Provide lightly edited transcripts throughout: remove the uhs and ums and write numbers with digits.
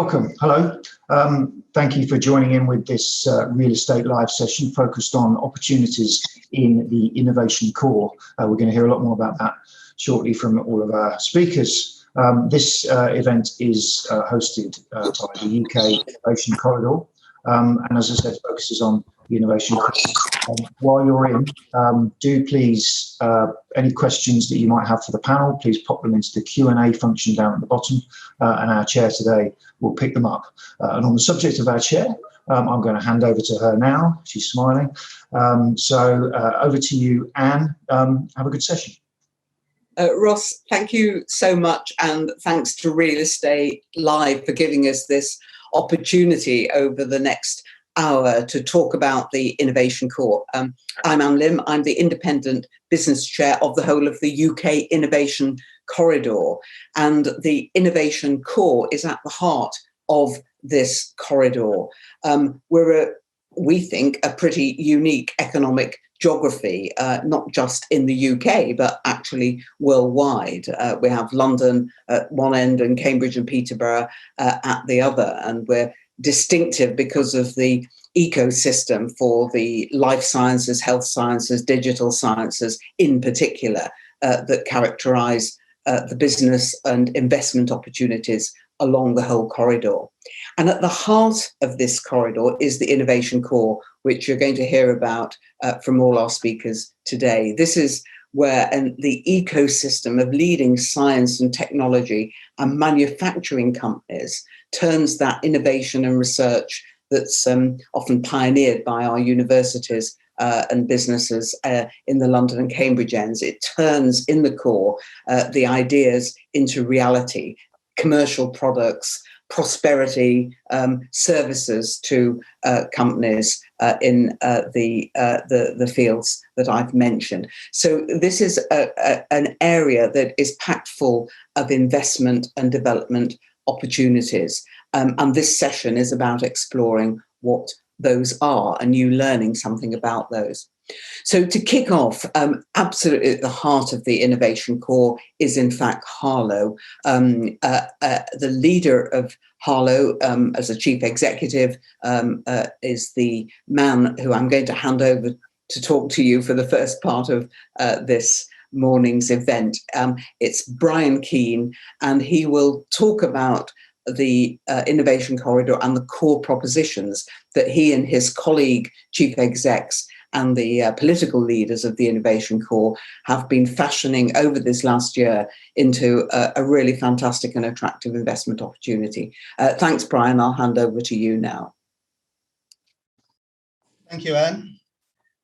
welcome. Hello. Thank you for joining in with this real estate live session focused on opportunities in the innovation core. We're going to hear a lot more about that shortly from all of our speakers. This event is hosted by the UK Innovation Corridor, and as I said, focuses on the innovation core. While you're in, do please, any questions that you might have for the panel, please pop them into the Q&A function down at the bottom, and our chair today will pick them up. And on the subject of our chair, I'm going to hand over to her now. She's smiling. So over to you, Anne. Have a good session. Ross, thank you so much, and thanks to Real Estate Live for giving us this opportunity over the next hour to talk about the innovation core. I'm Anne Lim. I'm the independent business chair of the whole of the UK Innovation Corridor, and the innovation core is at the heart of this corridor. We think, a pretty unique economic geography, not just in the UK, but actually worldwide. We have London at one end and Cambridge and Peterborough at the other, and we're distinctive because of the ecosystem for the life sciences, health sciences, digital sciences in particular, that characterise the business and investment opportunities along the whole corridor. And at the heart of this corridor is the innovation core, which you're going to hear about from all our speakers today. This is where the ecosystem of leading science and technology and manufacturing companies turns that innovation and research that's often pioneered by our universities and businesses in the London and Cambridge ends. It turns in the core the ideas into reality, commercial products, prosperity, services to companies in the fields that I've mentioned. So this is an area that is packed full of investment and development opportunities. And this session is about exploring what those are and you learning something about those. So to kick off, absolutely at the heart of the innovation core is in fact Harlow. The leader of Harlow as a chief executive is the man who I'm going to hand over to talk to you for the first part of this morning's event. It's Brian Keane, and he will talk about the innovation corridor and the core propositions that he and his colleague chief execs and the political leaders of the innovation core have been fashioning over this last year into a really fantastic and attractive investment opportunity. Thanks, Brian. I'll hand over to you now. Thank you, Anne.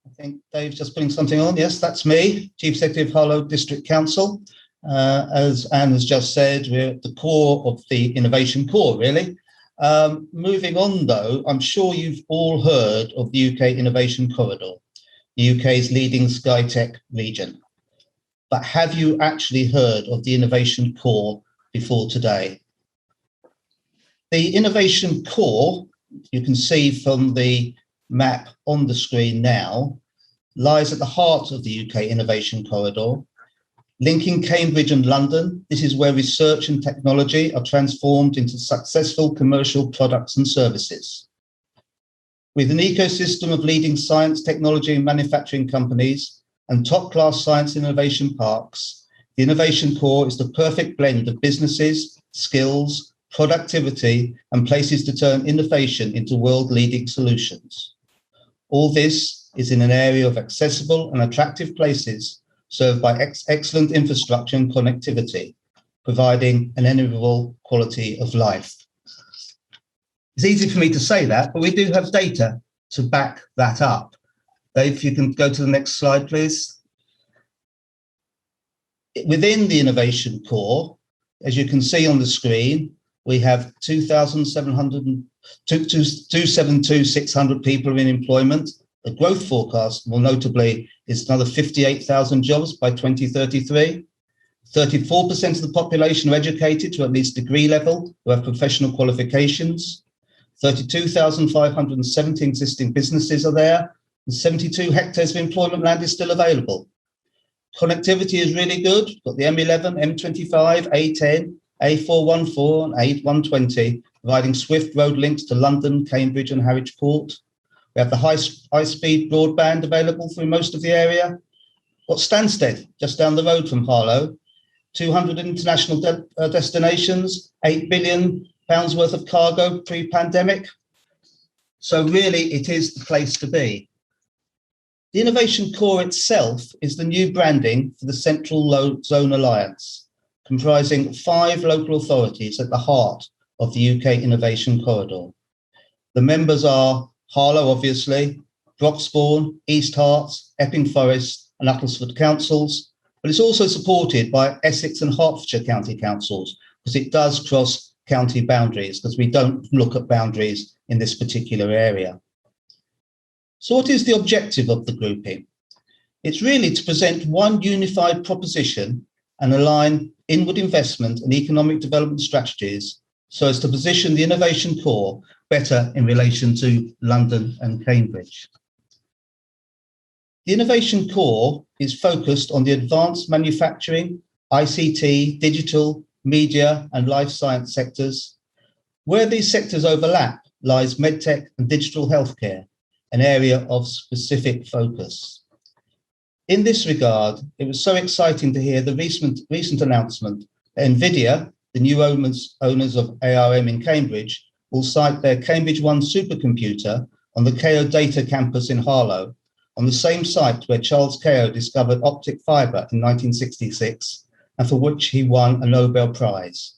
I think Dave's just putting something on. Yes, that's me, Chief Executive Harlow District Council. As Anne has just said, we're at the core of the innovation core, really. Moving on, though, I'm sure you've all heard of the UK Innovation Corridor, the UK's leading SkyTech region. But have you actually heard of the innovation core before today? The innovation core, you can see from the map on the screen now, lies at the heart of the UK Innovation Corridor. Linking Cambridge and London, this is where research and technology are transformed into successful commercial products and services. With an ecosystem of leading science, technology and manufacturing companies and top-class science innovation parks, the innovation core is the perfect blend of businesses, skills, productivity and places to turn innovation into world-leading solutions. All this is in an area of accessible and attractive places served by excellent infrastructure and connectivity, providing an enviable quality of life. It's easy for me to say that, but we do have data to back that up. Dave, if you can go to the next slide, please. Within the innovation core, as you can see on the screen, we have 272,600 people in employment. The growth forecast, more notably, is another 58,000 jobs by 2033. 34% of the population are educated to at least degree level, who have professional qualifications. 32,570 existing businesses are there, and 72 hectares of employment land is still available. Connectivity is really good. We've got the M11, M25, A10, A414 and A120, providing swift road links to London, Cambridge and Harwich Port. We have the high-speed broadband available through most of the area. Got Stansted, just down the road from Harlow, 200 international destinations, £8 billion worth of cargo pre-pandemic. So really, it is the place to be. The Innovation Core itself is the new branding for the Central Zone Alliance, comprising 5 local authorities at the heart of the UK Innovation Corridor. The members are Harlow, obviously, Broxbourne, East Herts, Epping Forest and Uttlesford councils, but it's also supported by Essex and Hertfordshire county councils, because it does cross county boundaries, because we don't look at boundaries in this particular area. So what is the objective of the grouping? It's really to present one unified proposition and align inward investment and economic development strategies so as to position the Innovation Core better in relation to London and Cambridge. The Innovation Core is focused on the advanced manufacturing, ICT, digital, media and life science sectors. Where these sectors overlap lies medtech and digital healthcare, an area of specific focus. In this regard, it was so exciting to hear the recent announcement that NVIDIA, the new owners of ARM in Cambridge, will site their Cambridge One supercomputer on the Keogh Data campus in Harlow, on the same site where Charles Keogh discovered optic fibre in 1966, and for which he won a Nobel Prize.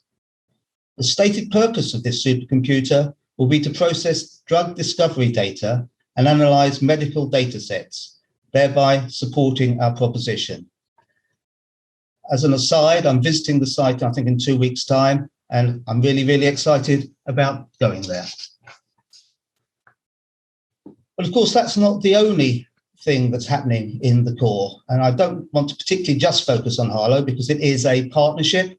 The stated purpose of this supercomputer will be to process drug discovery data and analyse medical data sets, thereby supporting our proposition. As an aside, I'm visiting the site, I think, in 2 weeks' time, and I'm really, really excited about going there. But of course, that's not the only thing that's happening in the core. And I don't want to particularly just focus on Harlow because it is a partnership,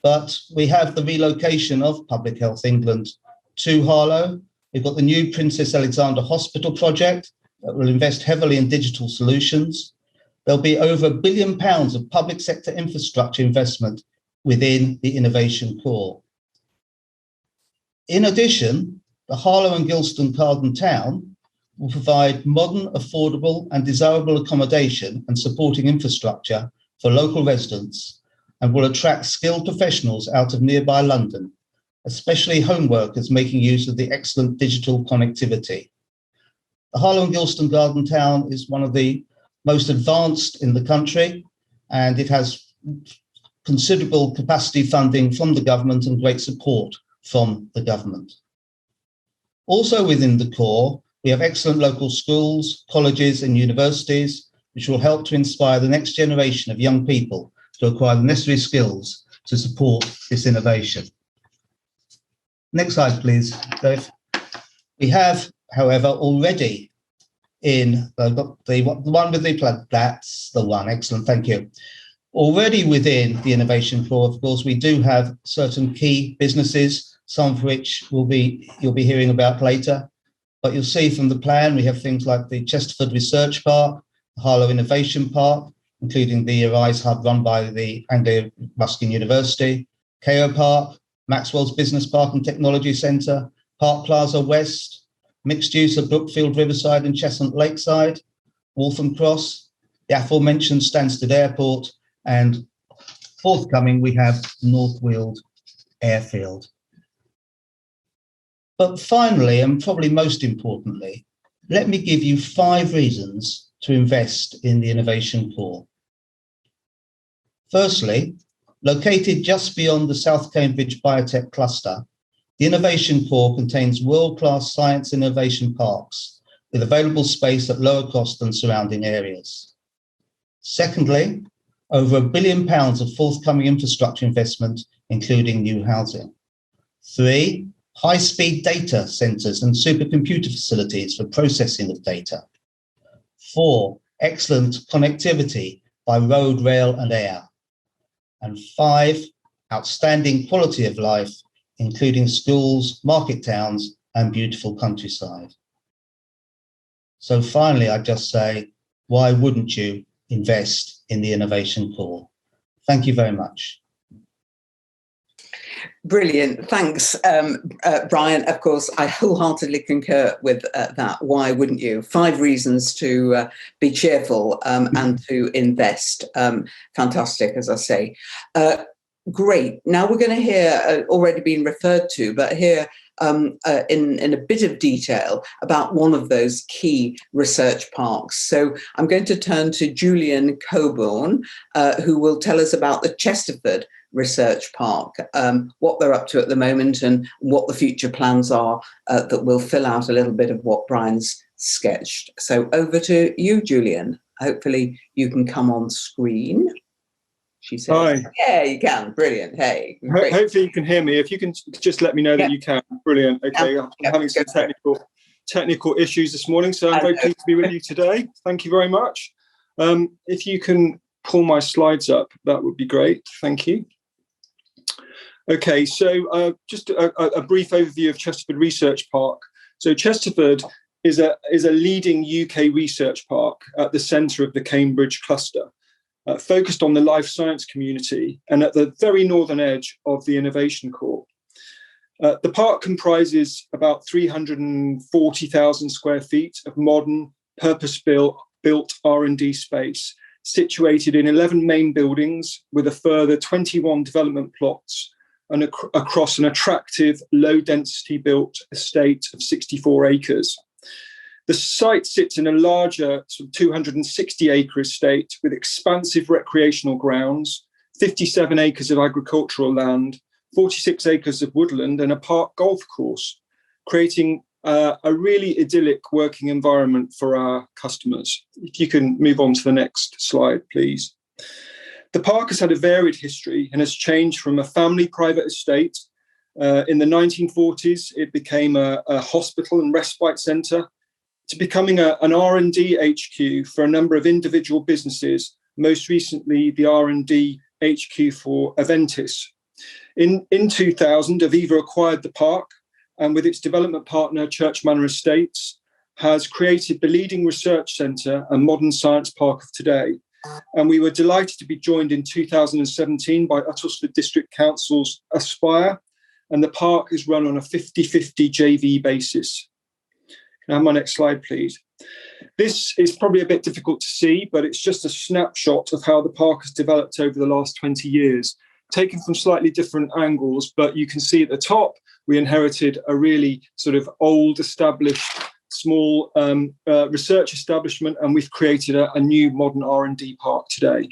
but we have the relocation of Public Health England to Harlow. We've got the new Princess Alexandra Hospital project that will invest heavily in digital solutions. There'll be over £1 billion of public sector infrastructure investment within the Innovation Core. In addition, the Harlow and Gilston Carden Town will provide modern, affordable and desirable accommodation and supporting infrastructure for local residents and will attract skilled professionals out of nearby London, especially home workers making use of the excellent digital connectivity. The Harlow and Gilston Garden Town is one of the most advanced in the country, and it has considerable capacity funding from the government and great support from the government. Also within the core, we have excellent local schools, colleges and universities, which will help to inspire the next generation of young people to acquire the necessary skills to support this innovation. Next slide, please, Dave. We have, however, already in the one with the plug, that's the one, excellent, thank you. Already within the Innovation Core, of course, we do have certain key businesses, some of which you'll be hearing about later. But you'll see from the plan, we have things like the Chesterford Research Park, the Harlow Innovation Park, including the Arise Hub run by the Anglia-Ruskin University, Keogh Park, Maxwell's Business Park and Technology Centre, Park Plaza West, mixed use of Brookfield Riverside and Chestnut Lakeside, Waltham Cross, the aforementioned Stansted Airport, and forthcoming we have North Weald Airfield. But finally, and probably most importantly, let me give you 5 reasons to invest in the Innovation Core. Firstly, located just beyond the South Cambridge Biotech Cluster, the Innovation Core contains world-class science innovation parks with available space at lower cost than surrounding areas. Secondly, over £1 billion of forthcoming infrastructure investment, including new housing. 3, high-speed data centres and supercomputer facilities for processing of data. 4, excellent connectivity by road, rail and air. And 5, outstanding quality of life, including schools, market towns and beautiful countryside. So finally, I'd just say, why wouldn't you invest in the Innovation Core? Thank you very much. Brilliant. Thanks, Brian. Of course, I wholeheartedly concur with that. Why wouldn't you? 5 reasons to be cheerful and to invest. Fantastic, as I say. Great. Now we're going to hear, already been referred to, but here in a bit of detail about one of those key research parks. So I'm going to turn to Julian Cobourne, who will tell us about the Chesterford Research Park, what they're up to at the moment and what the future plans are that will fill out a little bit of what Brian's sketched. So over to you, Julian. Hopefully you can come on screen. She says, hi. Yeah, you can. Brilliant. Hey. Hopefully you can hear me. If you can just let me know that you can. Brilliant. Okay, I'm having some technical issues this morning, so I'm very pleased to be with you today. Thank you very much. If you can pull my slides up, that would be great. Thank you. Okay, so just a brief overview of Chesterford Research Park. So Chesterford is a leading UK research park at the centre of the Cambridge cluster, focused on the life science community and at the very northern edge of the innovation core. The park comprises about 340,000 square feet of modern, purpose-built R&D space, situated in 11 main buildings with a further 21 development plots and across an attractive, low-density built estate of 64 acres. The site sits in a larger 260-acre estate with expansive recreational grounds, 57 acres of agricultural land, 46 acres of woodland and a park golf course, creating a really idyllic working environment for our customers. If you can move on to the next slide, please. The park has had a varied history and has changed from a family private estate. In the 1940s, it became a hospital and respite centre, to becoming an R&D HQ for a number of individual businesses, most recently the R&D HQ for Aventis. In 2000, Aviva acquired the park and with its development partner, Church Manor Estates, has created the leading research centre and modern science park of today. And we were delighted to be joined in 2017 by Uttlesford District Council's Aspire, and the park is run on a 50-50 JV basis. Can I have my next slide, please? This is probably a bit difficult to see, but it's just a snapshot of how the park has developed over the last 20 years, taken from slightly different angles, but you can see at the top, we inherited a really sort of old, established, small research establishment, and we've created a new modern R&D park today.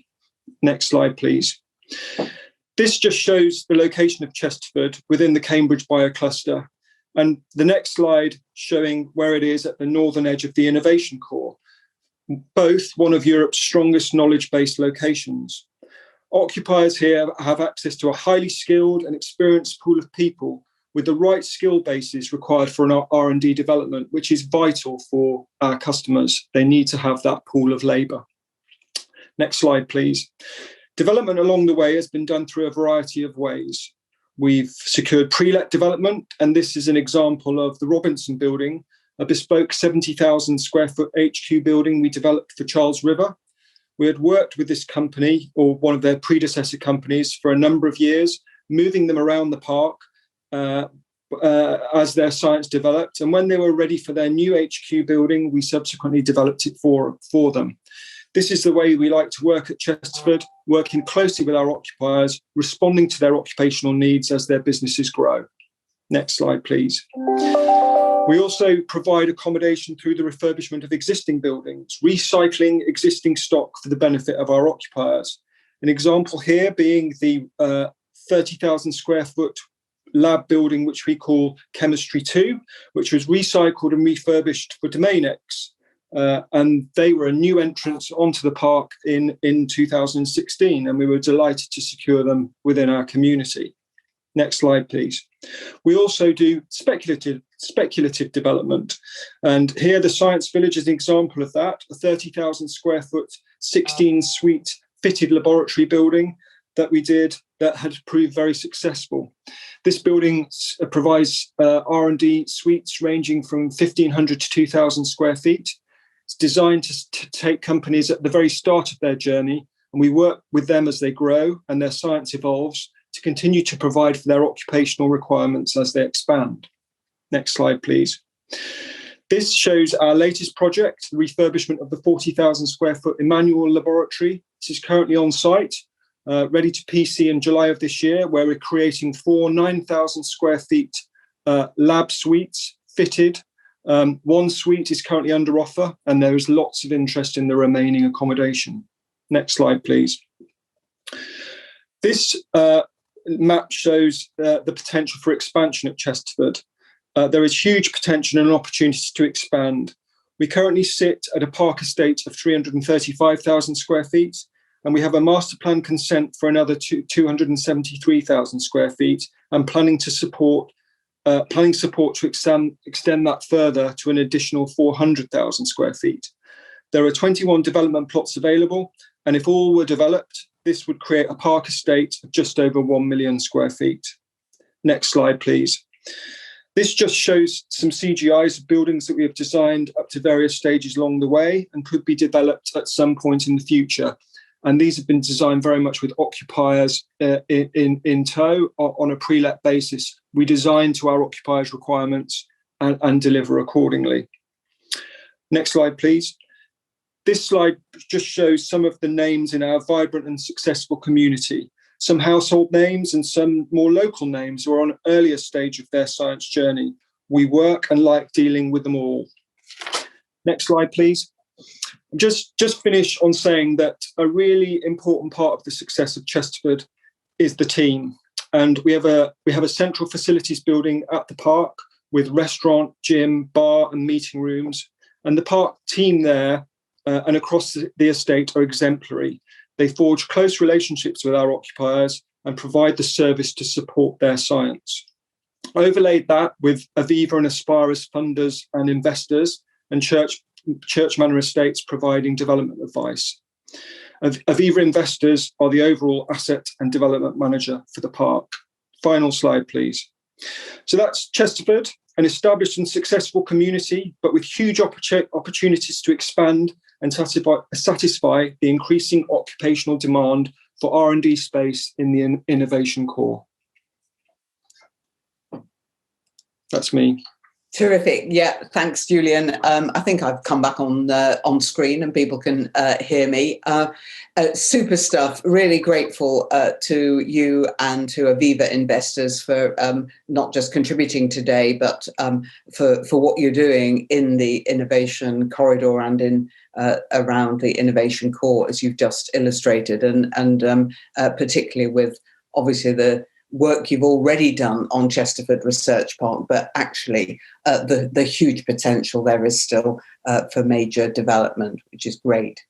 Next slide, please. This just shows the location of Chesterford within the Cambridge biocluster, and the next slide showing where it is at the northern edge of the innovation core, both one of Europe's strongest knowledge-based locations. Occupiers here have access to a highly skilled and experienced pool of people with the right skill bases required for an R&D development, which is vital for our customers. They need to have that pool of labour. Next slide, please. Development along the way has been done through a variety of ways. We've secured pre-let development, and this is an example of the Robinson building, a bespoke 70,000 square foot HQ building we developed for Charles River. We had worked with this company, or one of their predecessor companies, for a number of years, moving them around the park as their science developed. And when they were ready for their new HQ building, we subsequently developed it for them. This is the way we like to work at Chesterford, working closely with our occupiers, responding to their occupational needs as their businesses grow. Next slide, please. We also provide accommodation through the refurbishment of existing buildings, recycling existing stock for the benefit of our occupiers. An example here being the 30,000 square foot lab building, which we call Chemistry 2, which was recycled and refurbished for DomainX. And they were a new entrance onto the park in 2016, and we were delighted to secure them within our community. Next slide, please. We also do speculative development. And here the Science Village is an example of that, a 30,000 square foot, 16 suite fitted laboratory building that we did that had proved very successful. This building provides R&D suites ranging from 1,500 to 2,000 square feet. It's designed to take companies at the very start of their journey, and we work with them as they grow and their science evolves to continue to provide for their occupational requirements as they expand. Next slide, please. This shows our latest project, the refurbishment of the 40,000 square foot Emmanuel laboratory. This is currently on site, ready to PC in July of this year, where we're creating 4 9,000 square feet lab suites fitted. One suite is currently under offer, and there is lots of interest in the remaining accommodation. Next slide, please. This map shows the potential for expansion at Chesterford. There is huge potential and opportunities to expand. We currently sit at a park estate of 335,000 square feet, and we have a master plan consent for another 273,000 square feet, and planning support to extend that further to an additional 400,000 square feet. There are 21 development plots available, and if all were developed, this would create a park estate of just over 1 million square feet. Next slide, please. This just shows some CGIs of buildings that we have designed up to various stages along the way and could be developed at some point in the future. And these have been designed very much with occupiers in tow on a pre-let basis. We design to our occupiers' requirements and deliver accordingly. Next slide, please. This slide just shows some of the names in our vibrant and successful community. Some household names and some more local names who are on an earlier stage of their science journey. We work and like dealing with them all. Next slide, please. Just finish on saying that a really important part of the success of Chesterford is the team. And we have a central facilities building at the park with restaurant, gym, bar and meeting rooms. And the park team there and across the estate are exemplary. They forge close relationships with our occupiers and provide the service to support their science. I overlaid that with Aviva and Aspire as funders and investors, and Church Manor Estates providing development advice. Aviva investors are the overall asset and development manager for the park. Final slide, please. So that's Chesterford, an established and successful community, but with huge opportunities to expand and satisfy the increasing occupational demand for R&D space in the innovation core. That's me. Terrific. Yeah, thanks, Julian. I think I've come back on screen and people can hear me. Super stuff. Really grateful to you and to Aviva investors for not just contributing today, but for what you're doing in the innovation corridor and in around the innovation core, as you've just illustrated, and particularly with obviously the work you've already done on Chesterford Research Park, but actually the huge potential there is still for major development, which is great.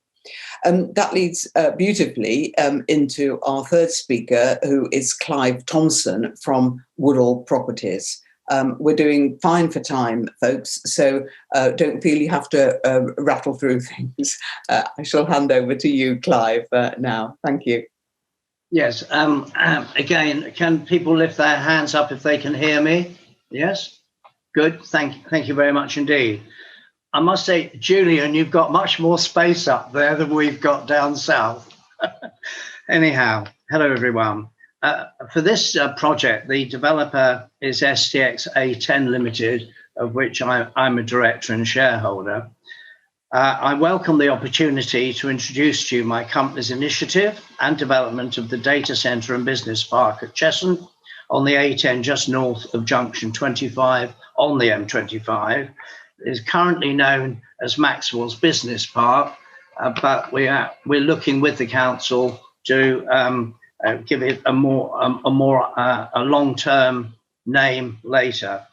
That leads beautifully into our third speaker, who is Clive Thompson from Woodhall Properties. We're doing fine for time, folks, so don't feel you have to rattle through things. I shall hand over to you, Clive, now. Thank you. Yes. Again, can people lift their hands up if they can hear me? Yes. Good. Thank you very much indeed. I must say, Julian, you've got much more space up there than we've got down south. Anyhow, hello everyone. For this project, the developer is STX A10 Limited, of which I'm a director and shareholder. I welcome the opportunity to introduce to you my company's initiative and development of the data centre and business park at Cheshunt on the A10, just north of junction 25 on the M25. It is currently known as Maxwell's Business Park, but we're looking with the council to give it a long-term name later.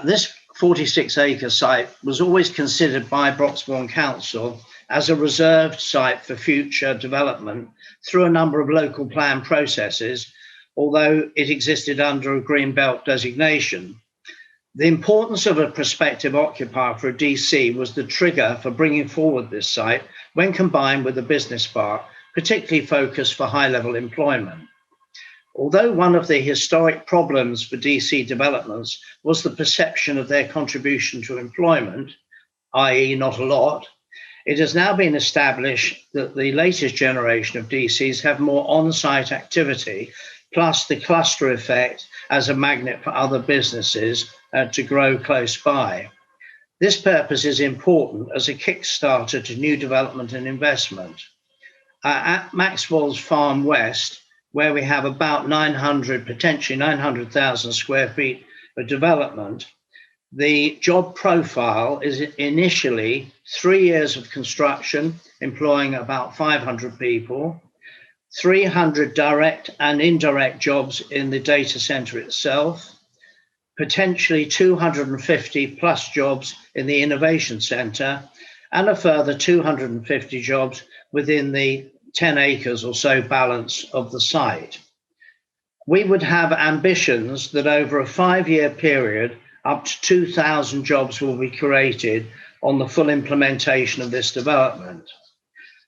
This 46-acre site was always considered by Broxbourne Council as a reserved site for future development through a number of local plan processes, although it existed under a green belt designation. The importance of a prospective occupier for a DC was the trigger for bringing forward this site when combined with the business park, particularly focused for high-level employment. Although one of the historic problems for DC developments was the perception of their contribution to employment, i.e. not a lot, it has now been established that the latest generation of DCs have more on-site activity, plus the cluster effect as a magnet for other businesses to grow close by. This purpose is important as a kickstarter to new development and investment. At Maxwell's Farm West, where we have about 900, potentially 900,000 square feet of development, the job profile is initially 3 years of construction, employing about 500 people, 300 direct and indirect jobs in the data center itself, potentially 250 plus jobs in the innovation center, and a further 250 jobs within the 10 acres or so balance of the site. We would have ambitions that over a 5-year period, up to 2,000 jobs will be created on the full implementation of this development.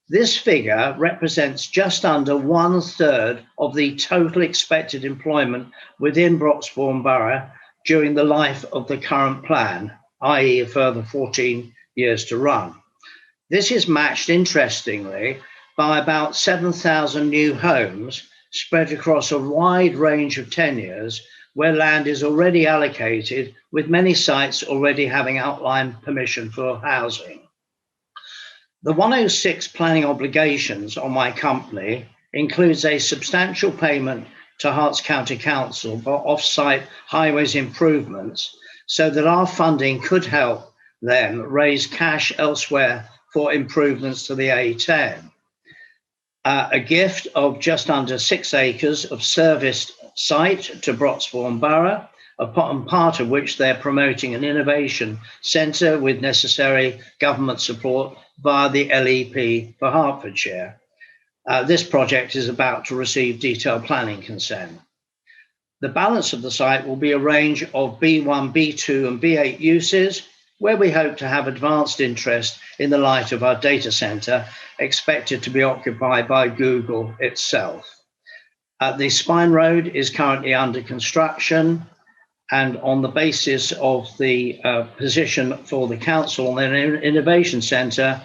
This figure represents just under 1/3 of the total expected employment within Broxbourne Borough during the life of the current plan, i.e. a further 14 years to run. This is matched, interestingly, by about 7,000 new homes spread across a wide range of tenures where land is already allocated, with many sites already having outline permission for housing. The 106 planning obligations on my company includes a substantial payment to Herts County Council for off-site highways improvements so that our funding could help them raise cash elsewhere for improvements to the A10. A gift of just under 6 acres of serviced site to Broxbourne Borough, upon part of which they're promoting an innovation centre with necessary government support via the LEP for Hertfordshire. This project is about to receive detailed planning consent. The balance of the site will be a range of B1, B2 and B8 uses, where we hope to have advanced interest in the light of our data centre expected to be occupied by Google itself. The Spine Road is currently under construction, and on the basis of the position for the council on an innovation centre,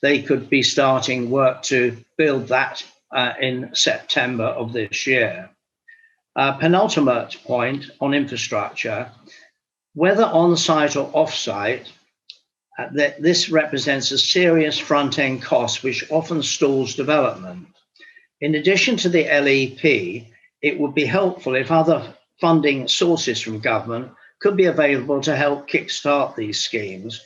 they could be starting work to build that in September of this year. Penultimate point on infrastructure, whether on-site or off-site, this represents a serious front-end cost which often stalls development. In addition to the LEP, it would be helpful if other funding sources from government could be available to help kickstart these schemes.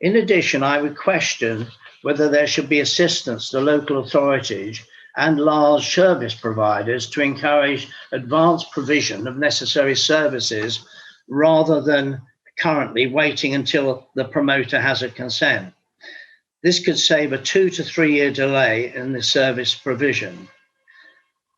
In addition, I would question whether there should be assistance to local authorities and large service providers to encourage advanced provision of necessary services rather than currently waiting until the promoter has a consent. This could save a 2 to 3 year delay in the service provision.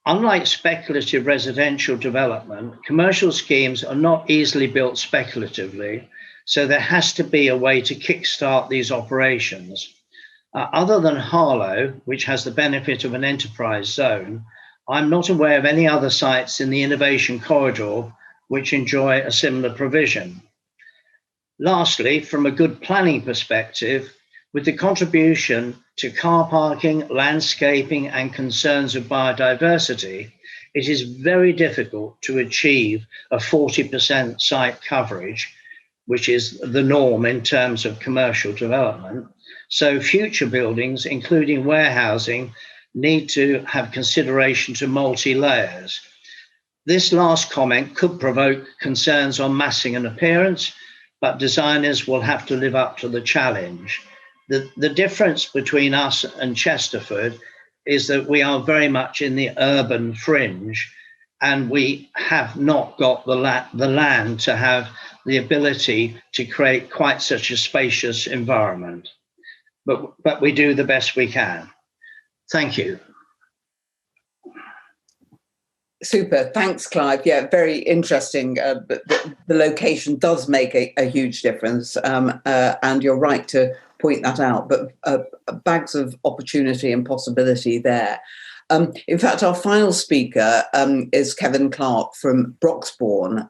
Unlike speculative residential development, commercial schemes are not easily built speculatively, so there has to be a way to kickstart these operations. Other than Harlow, which has the benefit of an enterprise zone, I'm not aware of any other sites in the innovation corridor which enjoy a similar provision. Lastly, from a good planning perspective, with the contribution to car parking, landscaping, and concerns of biodiversity, it is very difficult to achieve a 40% site coverage, which is the norm in terms of commercial development. So future buildings, including warehousing, need to have consideration to multi-layers. This last comment could provoke concerns on massing and appearance, but designers will have to live up to the challenge. The difference between us and Chesterford is that we are very much in the urban fringe, and we have not got the land to have the ability to create quite such a spacious environment. But we do the best we can. Thank you. Super, thanks, Clive. Yeah, very interesting. But the location does make a huge difference, and you're right to point that out. But bags of opportunity and possibility there. In fact, our final speaker is Kevin Clark from Broxbourne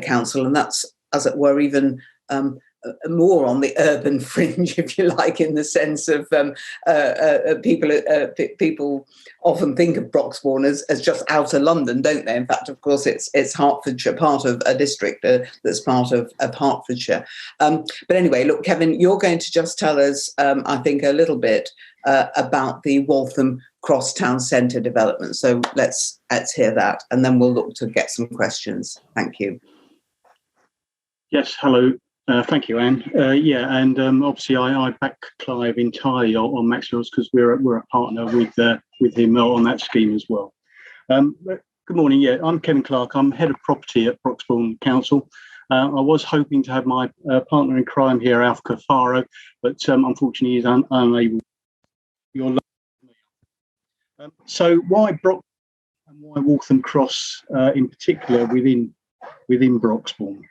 Council, and that's, as it were, even more on the urban fringe, if you like, in the sense of people often think of Broxbourne as just outer London, don't they? In fact, of course, it's Hertfordshire, part of a district that's part of Hertfordshire. But anyway, look, Kevin, you're going to just tell us, I think, a little bit about the Waltham Cross Town Centre development. So let's hear that, and then we'll look to get some questions. Thank you. Yes, hello. Thank you, Anne. And obviously I back Clive entirely on Maxwell's because we're a partner with him on that scheme as well. Good morning. Yeah, I'm Kevin Clark. I'm head of property at Broxbourne Council. I was hoping to have my partner in crime here, Alf Cuffaro, but unfortunately he's unable. So why Broxbourne and why Waltham Cross in particular within Broxbourne?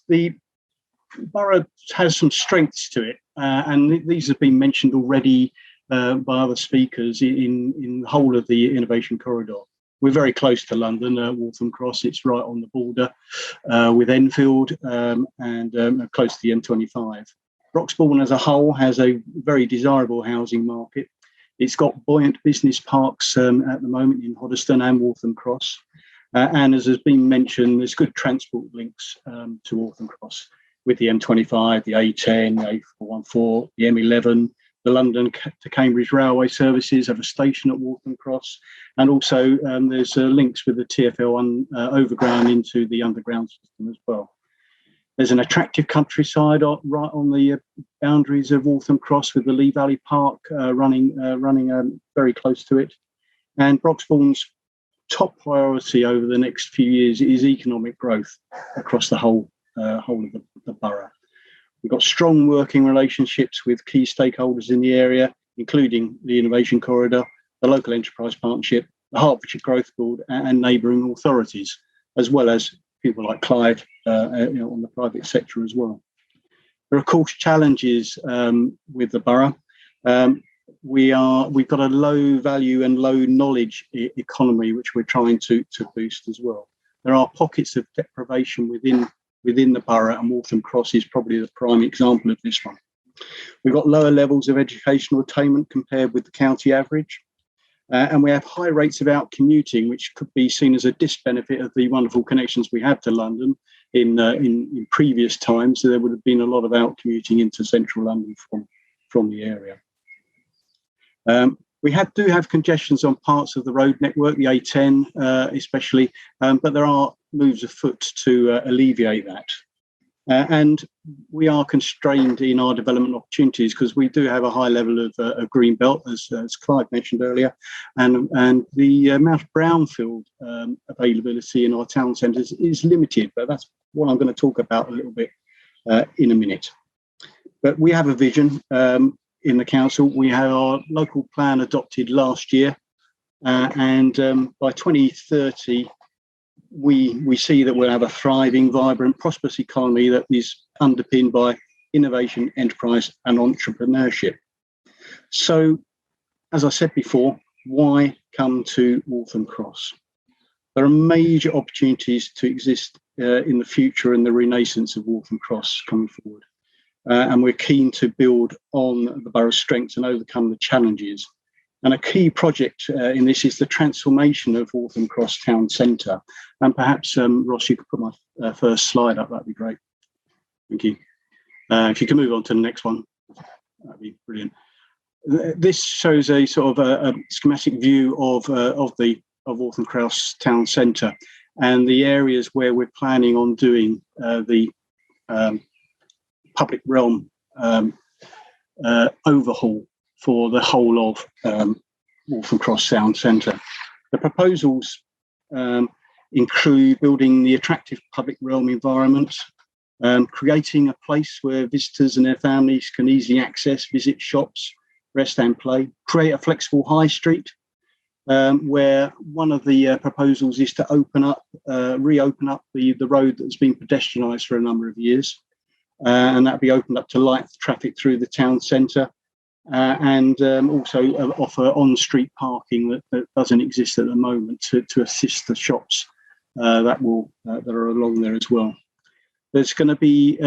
The borough has some strengths to it, and these have been mentioned already by other speakers in the whole of the innovation corridor. We're very close to London, Waltham Cross. It's right on the border with Enfield and close to the M25. Broxbourne as a whole has a very desirable housing market. It's got buoyant business parks at the moment in Hoddesdon and Waltham Cross. And as has been mentioned, there's good transport links to Waltham Cross with the M25, the A10, the A414, the M11, the London to Cambridge railway services have a station at Waltham Cross. And also there's links with the TfL overground into the underground system as well. There's an attractive countryside right on the boundaries of Waltham Cross with the Lee Valley Park running very close to it. And Broxbourne's top priority over the next few years is economic growth across the whole of the borough. We've got strong working relationships with key stakeholders in the area, including the Innovation Corridor, the Local Enterprise Partnership, the Hertfordshire Growth Board, and neighbouring authorities, as well as people like Clive on the private sector as well. There are, of course, challenges with the borough. We've got a low value and low knowledge economy, which we're trying to boost as well. There are pockets of deprivation within the borough, and Waltham Cross is probably the prime example of this one. We've got lower levels of educational attainment compared with the county average. And we have high rates of out commuting, which could be seen as a disbenefit of the wonderful connections we have to London in previous times. So there would have been a lot of out commuting into central London from the area. We do have congestions on parts of the road network, the A10 especially, but there are moves afoot to alleviate that. And we are constrained in our development opportunities because we do have a high level of green belt, as Clive mentioned earlier, and the amount of brownfield availability in our town centres is limited, but that's what I'm going to talk about a little bit in a minute. But we have a vision in the council. We had our local plan adopted last year, and by 2030, we see that we'll have a thriving, vibrant, prosperous economy that is underpinned by innovation, enterprise and entrepreneurship. So, as I said before, why come to Waltham Cross? There are major opportunities to exist in the future and the renaissance of Waltham Cross coming forward. And we're keen to build on the borough's strengths and overcome the challenges. And a key project in this is the transformation of Waltham Cross Town Centre. And perhaps, Ross, you could put my first slide up, that'd be great. Thank you. If you can move on to the next one, that'd be brilliant. This shows a sort of a schematic view of Waltham Cross Town Centre and the areas where we're planning on doing the public realm overhaul for the whole of Waltham Cross Town Centre. The proposals include building the attractive public realm environment, creating a place where visitors and their families can easily access, visit shops, rest and play, create a flexible high street, where one of the proposals is to reopen up the road that's been pedestrianised for a number of years. And that'll be opened up to light traffic through the town centre, and also offer on-street parking that doesn't exist at the moment to assist the shops that are along there as well. There's going to be,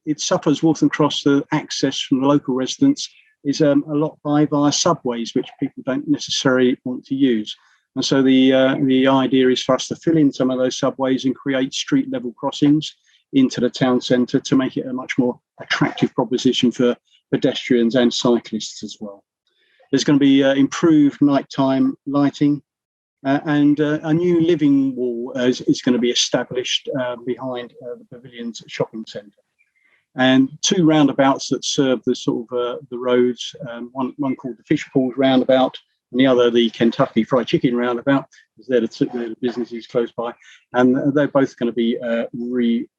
it suffers Waltham Cross, the access from the local residents is a lot via subways, which people don't necessarily want to use. And so the idea is for us to fill in some of those subways and create street level crossings into the town centre to make it a much more attractive proposition for pedestrians and cyclists as well. There's going to be improved nighttime lighting, and a new living wall is going to be established behind the Pavilion's shopping centre. And two roundabouts that serve the sort of the roads, one called the Fish Pools roundabout, and the other the Kentucky Fried Chicken roundabout, because they're the businesses close by, and they're both going to be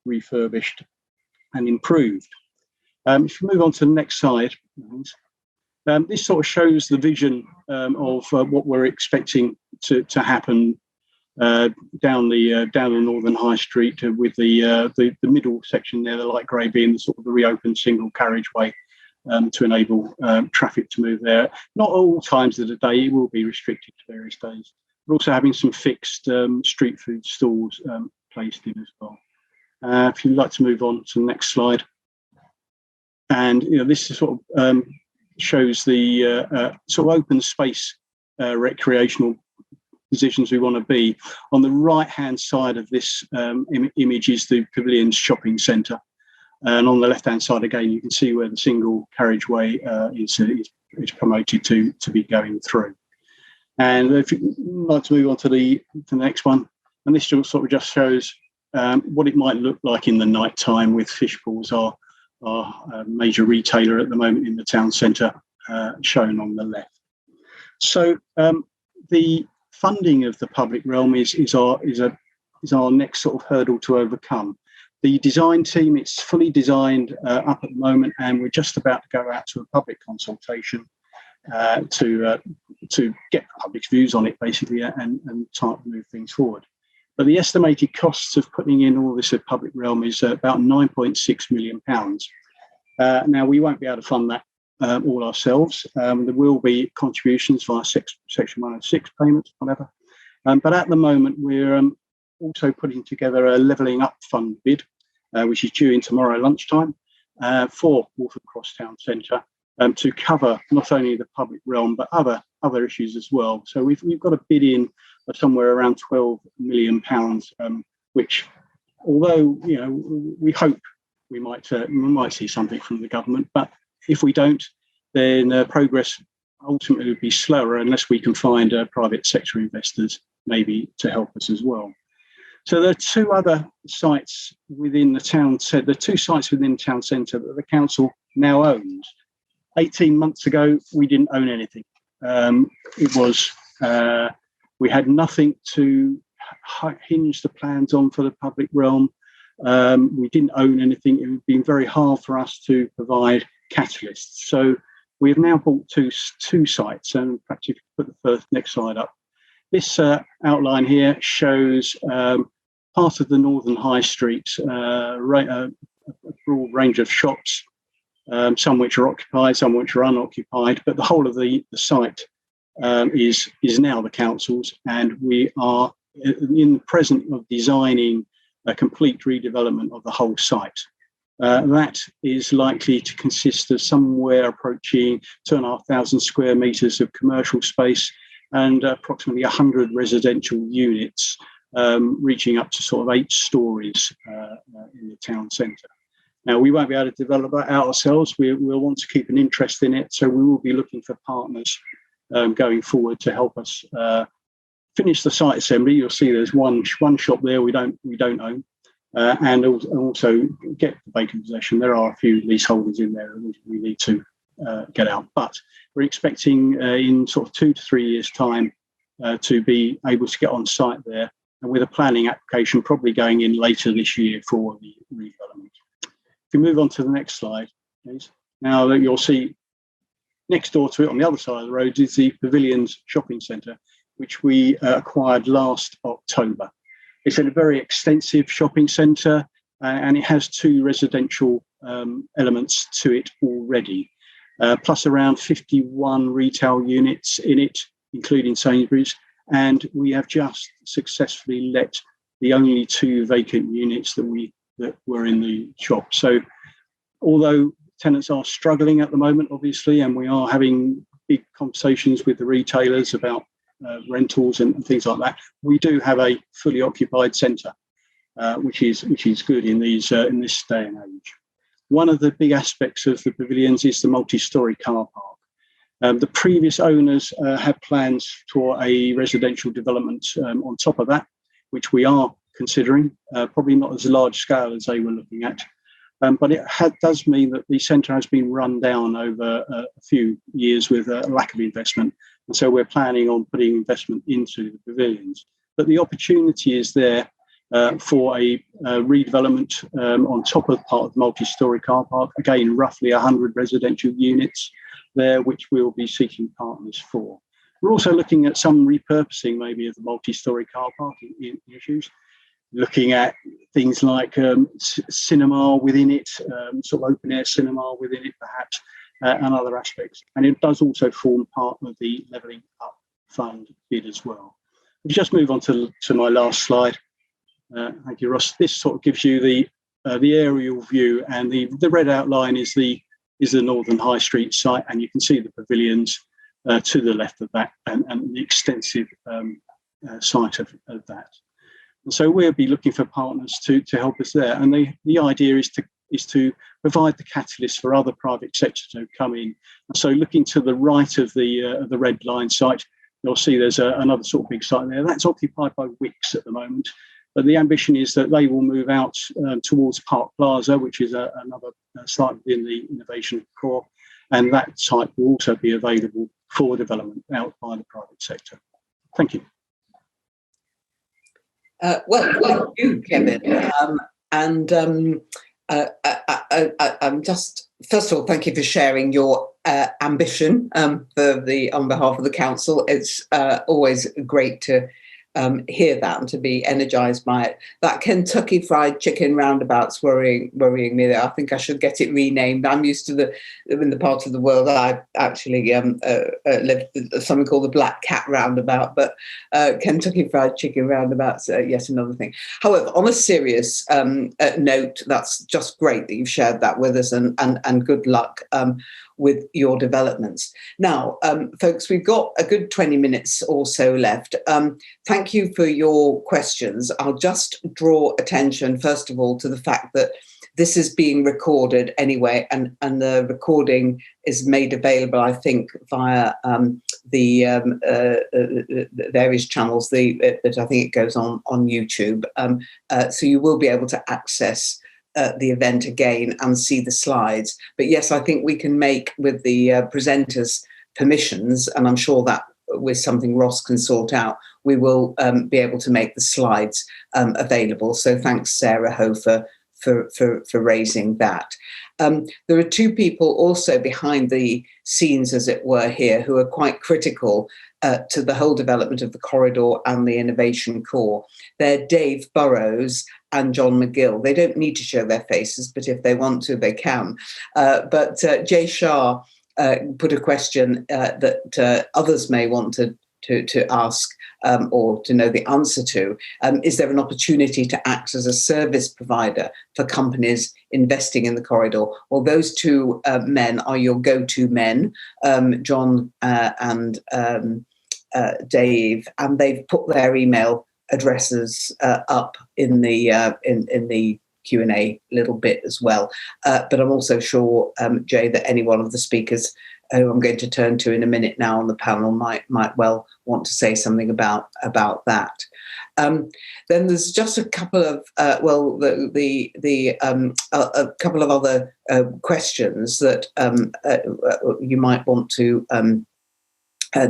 refurbished and improved. If you move on to the next slide, this sort of shows the vision of what we're expecting to happen down the Northern High Street, with the middle section there, the light grey, being the sort of the reopened single carriageway to enable traffic to move there. Not all times of the day, it will be restricted to various days. We're also having some fixed street food stalls placed in as well. If you'd like to move on to the next slide. And this is sort of shows the sort of open space recreational positions we want to be. On the right-hand side of this image is the Pavilion's shopping centre. And on the left-hand side, again, you can see where the single carriageway is promoted to be going through. And if you'd like to move on to the next one, and this sort of just shows what it might look like in the night time, with Fish Pools, our major retailer at the moment in the town centre, shown on the left. So the funding of the public realm is our next sort of hurdle to overcome. The design team, it's fully designed up at the moment, and we're just about to go out to a public consultation to get the public's views on it, basically, and start to move things forward. But the estimated costs of putting in all this at public realm is about £9.6 million. Now, we won't be able to fund that all ourselves. There will be contributions via Section 106 payments, whatever. But at the moment, we're also putting together a levelling up fund bid, which is due in tomorrow lunchtime, for Waltham Cross Town Centre, to cover not only the public realm but other issues as well. So we've got a bid in of somewhere around £12 million, which, although we hope we might see something from the government, but if we don't, then progress ultimately would be slower unless we can find private sector investors maybe to help us as well. So there are two other sites within the town centre. There are two sites within the town centre that the council now owns. 18 months ago, we didn't own anything. We had nothing to hinge the plans on for the public realm. We didn't own anything. It would been very hard for us to provide catalysts. So we have now bought two sites, and perhaps if you put the next slide up. This outline here shows part of the Northern High Street, a broad range of shops, some which are occupied, some which are unoccupied, but the whole of the site is now the council's, and we are in the present of designing a complete redevelopment of the whole site. That is likely to consist of somewhere approaching 2,500 square metres of commercial space and approximately 100 residential units, reaching up to sort of 8 stories in the town centre. Now, we won't be able to develop that out ourselves. We'll want to keep an interest in it, so we will be looking for partners going forward to help us finish the site assembly. You'll see there's one shop there we don't own, and also get the vacant possession. There are a few leaseholders in there that we need to get out, but we're expecting in sort of 2 to 3 years' time to be able to get on site there, and with a planning application probably going in later this year for the redevelopment. If we move on to the next slide, please. Now you'll see next door to it on the other side of the road is the Pavilion's shopping centre, which we acquired last October. It's a very extensive shopping centre, and it has 2 residential elements to it already, plus around 51 retail units in it, including Sainsbury's. And we have just successfully let the only 2 vacant units that we that were in the shop. So although tenants are struggling at the moment, obviously, and we are having big conversations with the retailers about rentals and things like that, we do have a fully occupied centre, which is good in this day and age. One of the big aspects of the pavilions is the multi-storey car park. The previous owners had plans for a residential development on top of that, which we are considering, probably not as large scale as they were looking at. But it does mean that the centre has been run down over a few years with a lack of investment. And so we're planning on putting investment into the pavilions. But the opportunity is there for a redevelopment on top of part of the multi-storey car park. Again, roughly 100 residential units there, which we'll be seeking partners for. We're also looking at some repurposing maybe of the multi-storey car park in issues, looking at things like cinema within it, sort of open air cinema within it perhaps, and other aspects. And it does also form part of the Levelling Up Fund bid as well. We'll just move on to my last slide. Thank you, Ross. This sort of gives you the aerial view, and the red outline is the Northern High Street site, and you can see the pavilions to the left of that, and the extensive site of that. And so we'll be looking for partners to help us there. And the idea is to provide the catalyst for other private sector to come in. And so looking to the right of the red line site, you'll see there's another sort of big site there. That's occupied by Wicks at the moment. But the ambition is that they will move out towards Park Plaza, which is another site within the innovation core. And that site will also be available for development out by the private sector. Thank you. Well, thank you, Kevin. I'm just, first of all, thank you for sharing your ambition on behalf of the council. It's always great to hear that and to be energised by it. That Kentucky Fried Chicken roundabout's worrying me there. I think I should get it renamed. I'm used to in the part of the world I actually lived something called the Black Cat roundabout, but Kentucky Fried Chicken roundabout's yet another thing. However, on a serious note, that's just great that you've shared that with us, and good luck with your developments. Now, folks, we've got a good 20 minutes or so left. Thank you for your questions. I'll just draw attention, first of all, to the fact that this is being recorded anyway, and the recording is made available, I think, via the various channels that I think it goes on YouTube. So you will be able to access the event again and see the slides. But yes, I think we can make, with the presenters' permissions, and I'm sure that with something Ross can sort out, we will be able to make the slides available. So thanks, Sarah Ho, for raising that. There are two people also behind the scenes, as it were, here, who are quite critical to the whole development of the corridor and the innovation core. They're Dave Burrows and John McGill. They don't need to show their faces, but if they want to, they can. But Jay Shah put a question that others may want to ask or to know the answer to. Is there an opportunity to act as a service provider for companies investing in the corridor? Well, those two men are your go-to men, John and Dave, and they've put their email addresses up in the Q&A little bit as well. But I'm also sure, Jay, that any one of the speakers who I'm going to turn to in a minute now on the panel might well want to say something about that. Then there's just a couple of a couple of other questions that you might want to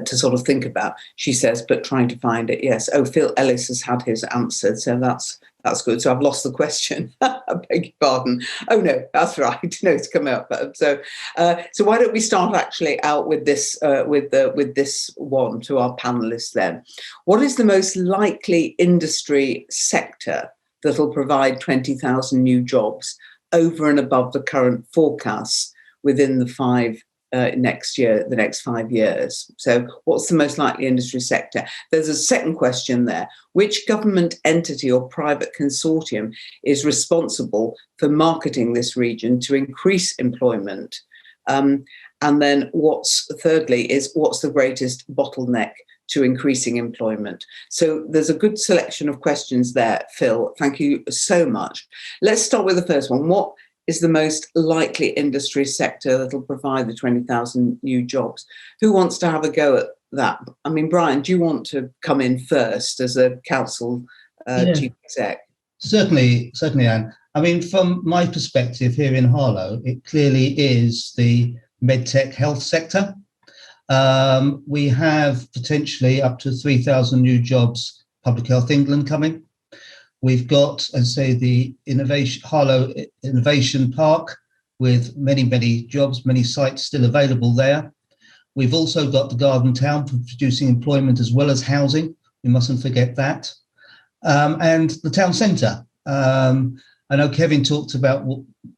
sort of think about. She says, but trying to find it. Yes. Oh, Phil Ellis has had his answered, so that's good. So I've lost the question. I beg your pardon. Oh no, that's right. No, it's come out. So why don't we start actually out with this with this one to our panelists then? What is the most likely industry sector that will provide 20,000 new jobs over and above the current forecasts within the 5 next year, the next 5 years? So what's the most likely industry sector? There's a second question there. Which government entity or private consortium is responsible for marketing this region to increase employment? And then what's the greatest bottleneck to increasing employment? So there's a good selection of questions there, Phil. Thank you so much. Let's start with the first one. What is the most likely industry sector that will provide the 20,000 new jobs? Who wants to have a go at that? I mean, Brian, do you want to come in first as a council chief exec? Certainly, Anne. I mean, from my perspective here in Harlow, it clearly is the medtech health sector. We have potentially up to 3,000 new jobs, Public Health England coming. We've got, as I say, the Harlow Innovation Park with many jobs, many sites still available there. We've also got the Garden Town for producing employment as well as housing. We mustn't forget that. And the town centre. I know Kevin talked about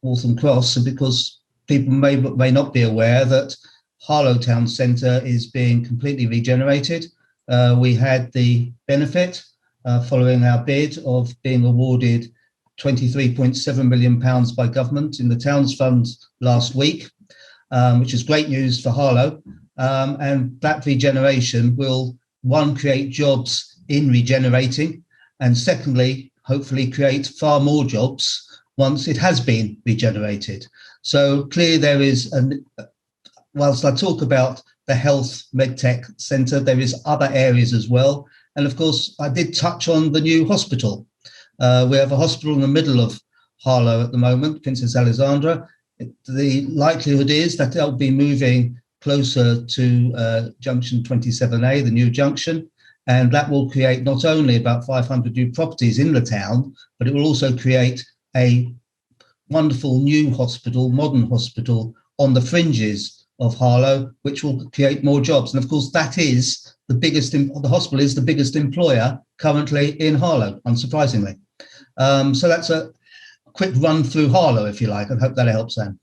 Waltham Cross, and because people may not be aware that Harlow Town Centre is being completely regenerated. We had the benefit following our bid of being awarded £23.7 million by government in the Towns Fund last week, which is great news for Harlow. And that regeneration will, one, create jobs in regenerating, and secondly, hopefully create far more jobs once it has been regenerated. So clearly there is, whilst I talk about the Health MedTech Centre, there is other areas as well. And of course, I did touch on the new hospital. We have a hospital in the middle of Harlow at the moment, Princess Alexandra. The likelihood is that they'll be moving closer to Junction 27A, the new junction, and that will create not only about 500 new properties in the town, but it will also create a wonderful new hospital, modern hospital on the fringes of Harlow, which will create more jobs. And of course, that is the hospital is the biggest employer currently in Harlow, unsurprisingly. So that's a quick run through Harlow, if you like. I hope that helps, Anne.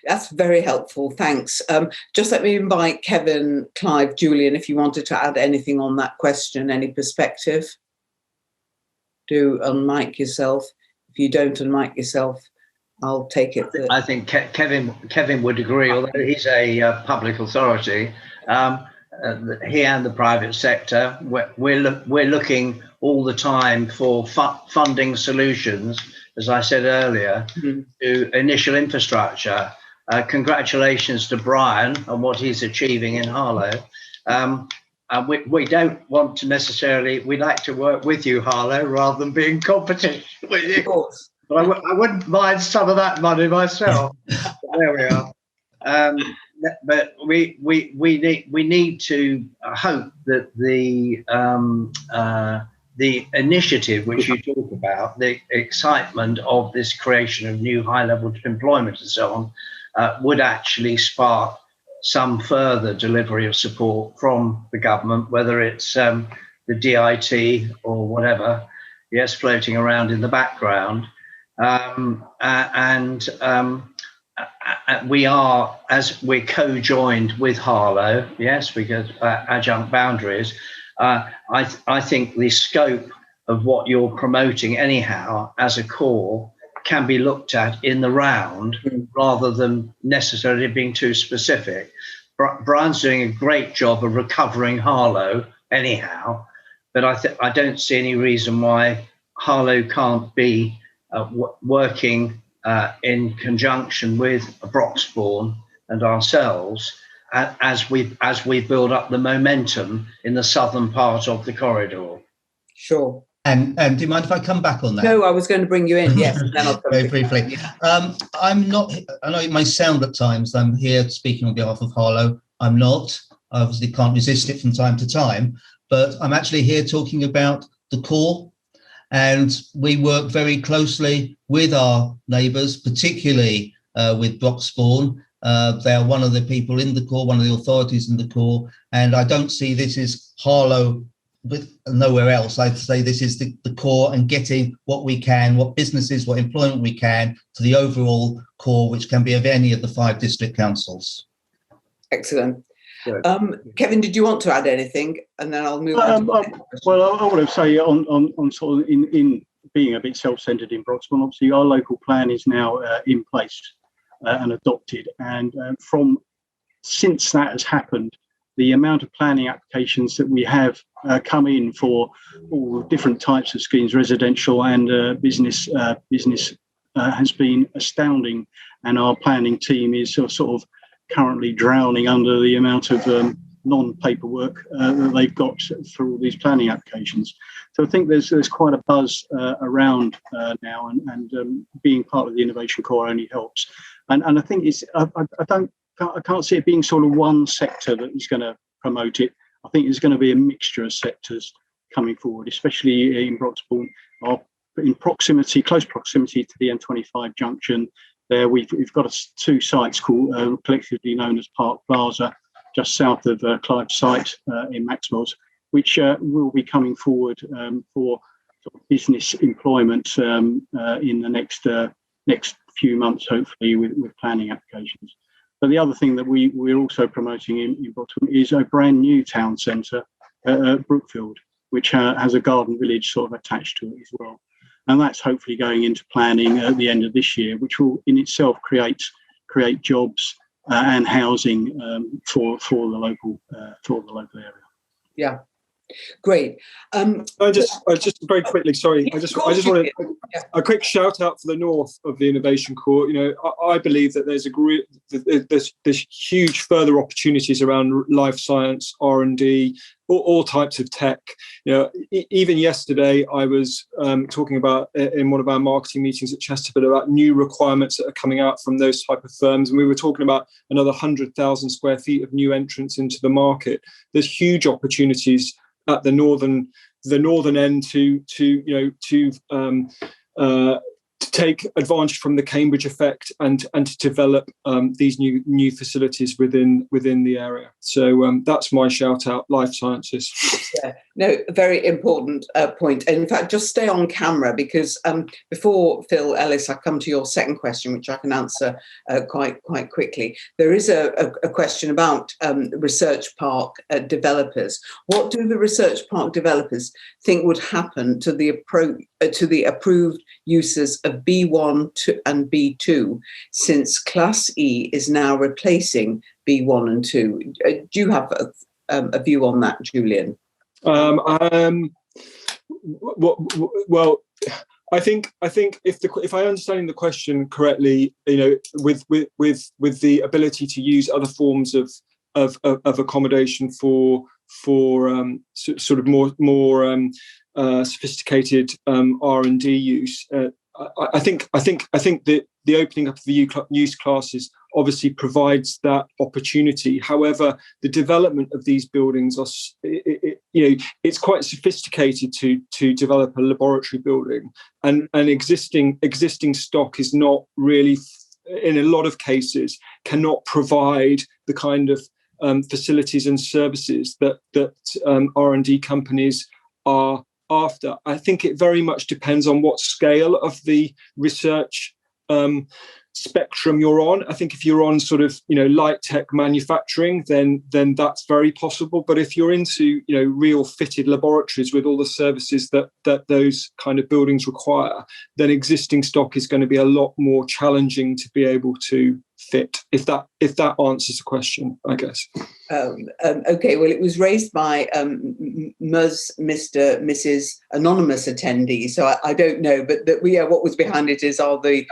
That's very helpful, thanks. Just let me invite Kevin, Clive, Julian, if you wanted to add anything on that question, any perspective. Do unmic yourself. If you don't unmic yourself, I'll take it. I think Kevin would agree, although he's a public authority. He and the private sector, we're looking all the time for funding solutions, as I said earlier, to initial infrastructure. Congratulations to Brian on what he's achieving in Harlow. We don't want to necessarily, we like to work with you, Harlow, rather than be in competition with you. Of course. But I wouldn't mind some of that money myself. There we are. But we need to hope that the initiative which you talk about, the excitement of this creation of new high-level employment and so on, would actually spark some further delivery of support from the government, whether it's the DIT or whatever, yes, floating around in the background. We are, as we're co-joined with Harlow, yes, we get adjunct boundaries. I think the scope of what you're promoting anyhow as a core can be looked at in the round rather than necessarily being too specific. Brian's doing a great job of recovering Harlow anyhow, but I don't see any reason why Harlow can't be working in conjunction with Broxbourne and ourselves as we build up the momentum in the southern part of the corridor. Sure. And do you mind if I come back on that? No, I was going to bring you in, yes. And then I'll come very briefly. I'm not, I know it may sound at times I'm here speaking on behalf of Harlow. I'm not. I obviously can't resist it from time to time, but I'm actually here talking about the core. And we work very closely with our neighbours, particularly with Broxbourne. They are one of the people in the core, one of the authorities in the core. And I don't see this as Harlow with nowhere else. I'd say this is the core and getting what we can, what businesses, what employment we can to the overall core, which can be of any of the 5 district councils. Excellent. Kevin, did you want to add anything? And then I'll move on. Well, I want to say on sort of in being a bit self-centred in Broxbourne, obviously our local plan is now in place and adopted. And since that has happened, the amount of planning applications that we have come in for all different types of schemes, residential and business, has been astounding. And our planning team is sort of currently drowning under the amount of non-paperwork that they've got for all these planning applications. So I think there's quite a buzz around now, and being part of the Innovation Core only helps. And I think I can't see it being sort of one sector that is going to promote it. I think there's going to be a mixture of sectors coming forward, especially in Broxbourne, in close proximity to the M25 junction. There we've got two sites called collectively known as Park Plaza, just south of Clive site in Maxwell's, which will be coming forward for sort of business employment in the next few months, hopefully, with planning applications. But the other thing that we're also promoting in Broxbourne is a brand new town centre at Brookfield, which has a garden village sort of attached to it as well. And that's hopefully going into planning at the end of this year, which will in itself create jobs and housing for the local area. Yeah, great. I just very quickly, sorry, I just want a quick shout out for the north of the Innovation Core. I believe that there's huge further opportunities around life science, R&D, all types of tech. Even yesterday I was talking about in one of our marketing meetings at Chesterfield about new requirements that are coming out from those type of firms, and we were talking about another 100,000 square feet of new entrants into the market. There's huge opportunities at the northern end to take advantage from the Cambridge effect and to develop these new facilities within the area. So that's my shout out, life sciences. Yeah, no, very important point. And in fact, just stay on camera, because before Phil Ellis, I come to your second question, which I can answer quite quickly. There is a question about research park developers. What do the research park developers think would happen to the approved uses of B1 and B2, since Class E is now replacing B1 and 2? Do you have a view on that, Julian? Well, I think if I understand the question correctly, with the ability to use other forms of accommodation for sort of more sophisticated R&D use. I think that the opening up of the use classes obviously provides that opportunity. However, the development of these buildings it's quite sophisticated to develop a laboratory building, and existing stock is not really, in a lot of cases, cannot provide the kind of facilities and services that R&D companies are after. I think it very much depends on what scale of the research spectrum you're on. I think if you're on sort of light tech manufacturing, then that's very possible. But if you're into real fitted laboratories with all the services that those kind of buildings require, then existing stock is going to be a lot more challenging to be able to fit. If that answers the question, I guess. Okay, well, it was raised by Mr. Mrs. Anonymous attendee, so I don't know, but what was behind it is, are the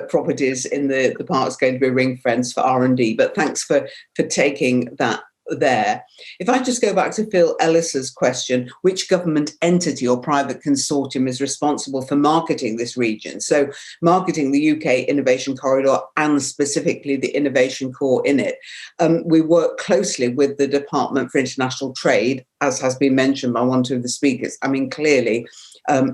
properties in the parks going to be ring fenced for R&D? But thanks for taking that there. If I just go back to Phil Ellis's question, which government entity or private consortium is responsible for marketing this region? So marketing the UK Innovation Corridor and specifically the Innovation Core in it. We work closely with the Department for International Trade, as has been mentioned by one or two of the speakers. I mean, clearly,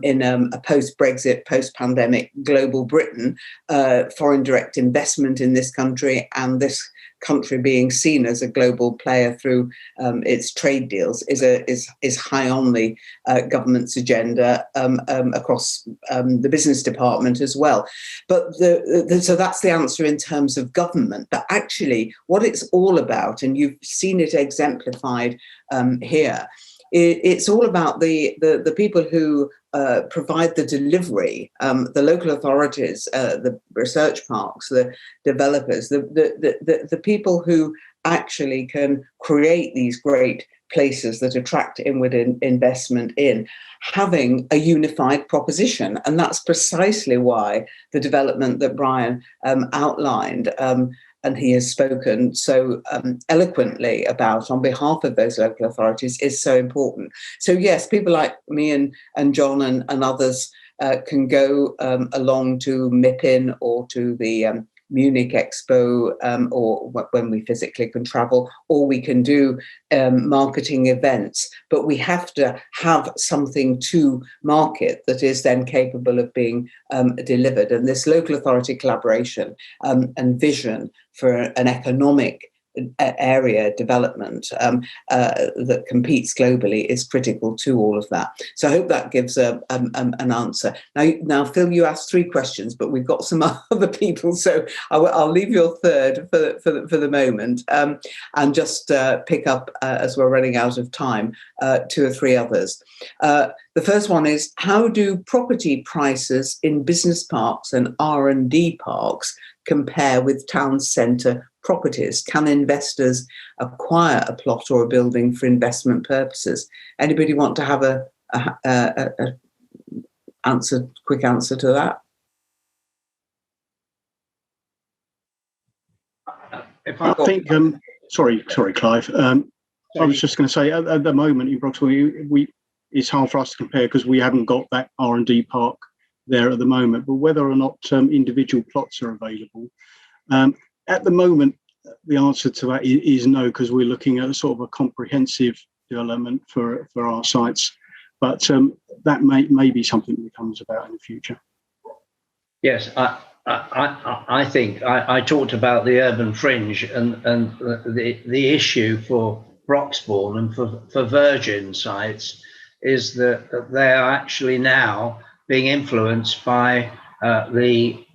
in a post-Brexit, post-pandemic global Britain, foreign direct investment in this country and this country being seen as a global player through its trade deals is high on the government's agenda across the business department as well. But so that's the answer in terms of government. But actually, what it's all about, and you've seen it exemplified here, it's all about the people who provide the delivery, the local authorities, the research parks, the developers, the people who actually can create these great places that attract inward investment in having a unified proposition. And that's precisely why the development that Brian outlined, and he has spoken so eloquently about on behalf of those local authorities, is so important. So yes, people like me and John and others can go along to MIPIM or to the Munich Expo, or when we physically can travel, or we can do marketing events, but we have to have something to market that is then capable of being delivered. And this local authority collaboration and vision for an economic area development that competes globally is critical to all of that. So I hope that gives an answer. Now, Phil, you asked 3 questions, but we've got some other people, so I'll leave your third for the moment, and just pick up as we're running out of time 2 or 3 others. The first one is, how do property prices in business parks and R&D parks compare with town centre properties? Can investors acquire a plot or a building for investment purposes? Anybody want to have a quick answer to that? I think, sorry, Clive. I was just going to say, at the moment in Broxbourne, it's hard for us to compare because we haven't got that R&D park there at the moment. But whether or not individual plots are available, at the moment, the answer to that is no, because we're looking at a sort of a comprehensive development for our sites. But that may be something that comes about in the future. Yes, I think I talked about the urban fringe and the issue for Broxbourne and for virgin sites is that they are actually now being influenced by the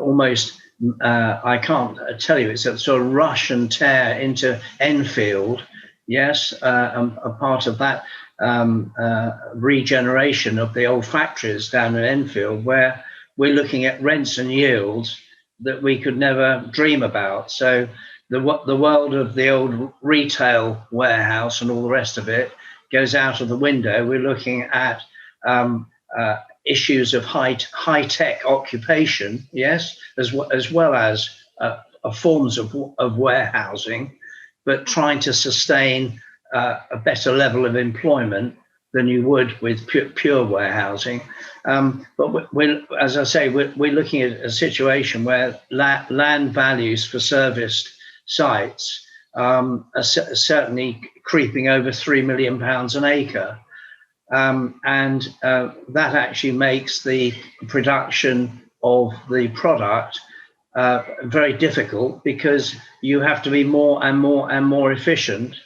almost, I can't tell you, it's a sort of rush and tear into Enfield. Yes, a part of that regeneration of the old factories down in Enfield, where we're looking at rents and yields that we could never dream about. So the world of the old retail warehouse and all the rest of it goes out of the window. We're looking at issues of high-tech occupation, yes, as well as forms of warehousing, but trying to sustain a better level of employment than you would with pure warehousing. But as I say, we're looking at a situation where land values for serviced sites are certainly creeping over £3 million an acre. And that actually makes the production of the product very difficult, because you have to be more and more efficient.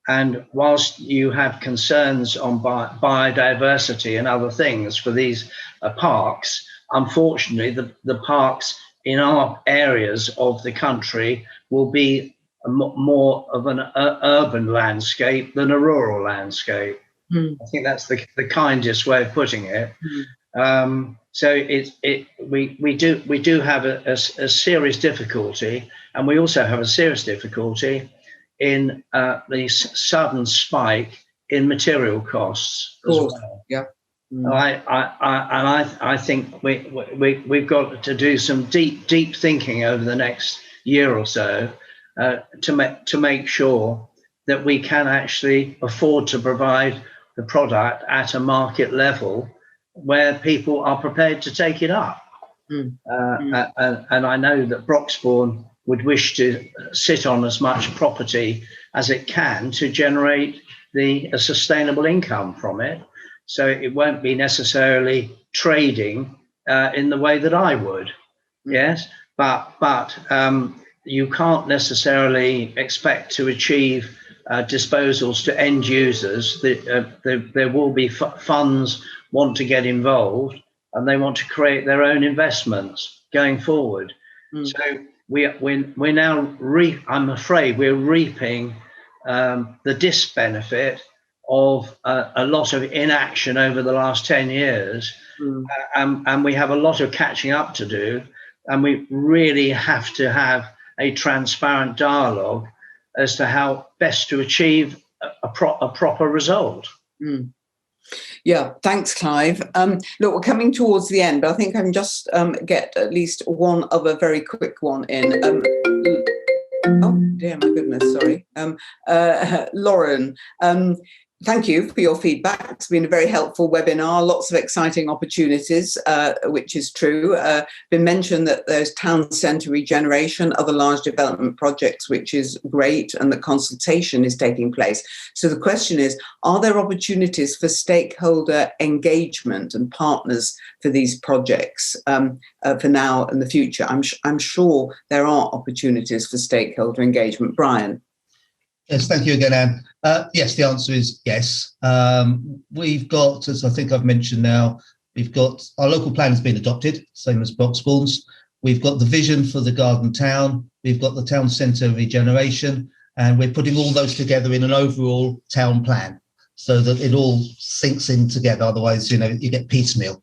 And whilst you have concerns on biodiversity and other things for these parks, unfortunately, the parks in our areas of the country will be more of an urban landscape than a rural landscape. I think that's the kindest way of putting it. So we do have a serious difficulty, and we also have a serious difficulty in the sudden spike in material costs as well. Yeah. I think we've got to do some deep thinking over the next year or so to make sure that we can actually afford to provide the product at a market level where people are prepared to take it up. And I know that Broxbourne would wish to sit on as much property as it can to generate a sustainable income from it. So it won't be necessarily trading in the way that I would. Yes, but you can't necessarily expect to achieve disposals to end users. There will be funds want to get involved, and they want to create their own investments going forward. So we're now I'm afraid we're reaping the disbenefit of a lot of inaction over the last 10 years, and we have a lot of catching up to do, and we really have to have a transparent dialogue as to how best to achieve a proper result. Yeah, thanks, Clive. Look, we're coming towards the end, but I think I can just get at least one other very quick one in. Oh, dear, my goodness, sorry. Lauren, thank you for your feedback. It's been a very helpful webinar, lots of exciting opportunities, which is true. Been mentioned that there's town centre regeneration, other large development projects, which is great, and that consultation is taking place. So the question is, are there opportunities for stakeholder engagement and partners for these projects for now and the future? I'm sure there are opportunities for stakeholder engagement. Brian? Yes, thank you again, Anne. Yes, the answer is yes. We've got, as I think I've mentioned now, we've got our local plan has been adopted, same as Broxbourne's. We've got the vision for the garden town. We've got the town centre regeneration, and we're putting all those together in an overall town plan so that it all sinks in together. Otherwise, you get piecemeal.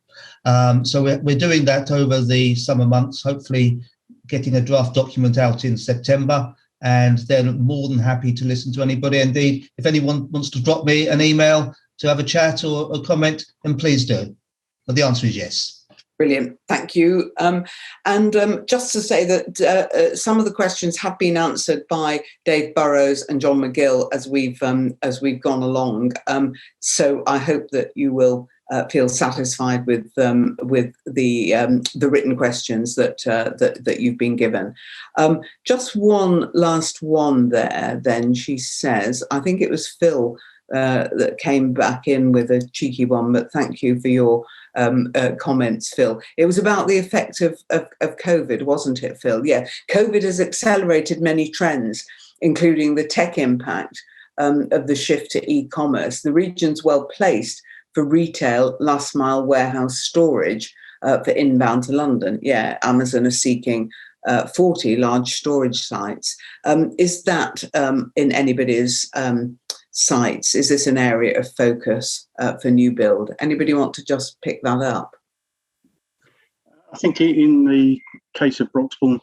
So we're doing that over the summer months, hopefully getting a draft document out in September. And then more than happy to listen to anybody. Indeed, if anyone wants to drop me an email to have a chat or a comment, then please do. But the answer is yes. Brilliant, thank you. And just to say that some of the questions have been answered by Dave Burrows and John McGill as we've gone along. So I hope that you will feel satisfied with the written questions that you've been given. Just one last one there. Then she says, I think it was Phil that came back in with a cheeky one, but thank you for your comments, Phil. It was about the effect of COVID, wasn't it, Phil? Yeah, COVID has accelerated many trends, including the tech impact of the shift to e-commerce. The region's well placed for retail, last mile warehouse storage for inbound to London. Yeah, Amazon are seeking 40 large storage sites. Is that in anybody's sites? Is this an area of focus for new build? Anybody want to just pick that up? I think in the case of Broxbourne,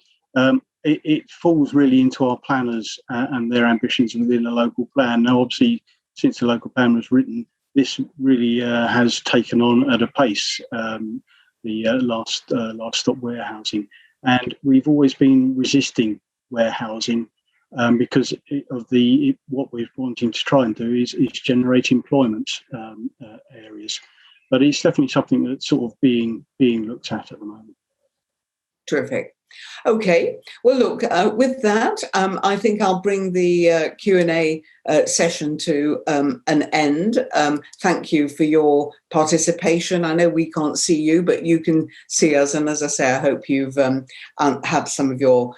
it falls really into our planners and their ambitions within the local plan. Now, obviously, since the local plan was written, this really has taken on at a pace, the last stop warehousing. And we've always been resisting warehousing because of what we're wanting to try and do is generate employment areas. But it's definitely something that's sort of being looked at the moment. Terrific. Okay, well, look, with that, I think I'll bring the Q&A session to an end. Thank you for your participation. I know we can't see you, but you can see us. And as I say, I hope you've had some of your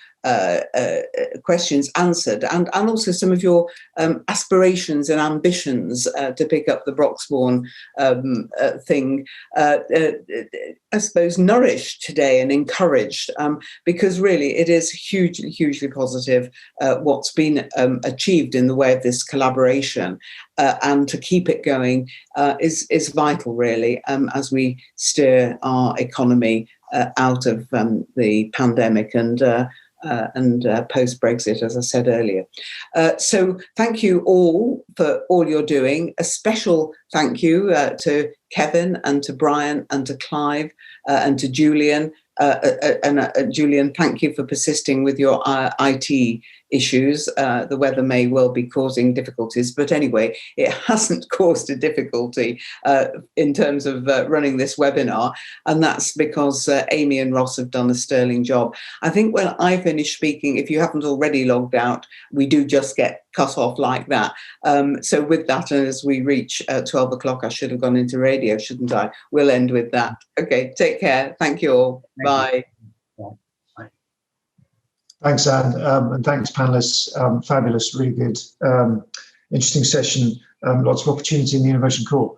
questions answered and also some of your aspirations and ambitions to pick up the Broxbourne thing, I suppose, nourished today and encouraged, because really it is hugely, hugely positive what's been achieved in the way of this collaboration, and to keep it going is vital, really, as we steer our economy out of the pandemic and post-Brexit, as I said earlier. So thank you all for all you're doing. A special thank you to Kevin and to Brian and to Clive and to Julian. Julian, thank you for persisting with your IT issues. The weather may well be causing difficulties, but anyway, it hasn't caused a difficulty in terms of running this webinar, and that's because Amy and Ross have done a sterling job. I think when I finish speaking, if you haven't already logged out, we do just get cut off like that. So with that, and as we reach 12 o'clock, I should have gone into radio, shouldn't I? We'll end with that. Okay, take care. Thank you all. Bye. Thanks, Anne, and thanks, panelists. Fabulous, really good, interesting session. Lots of opportunity in the Innovation Core.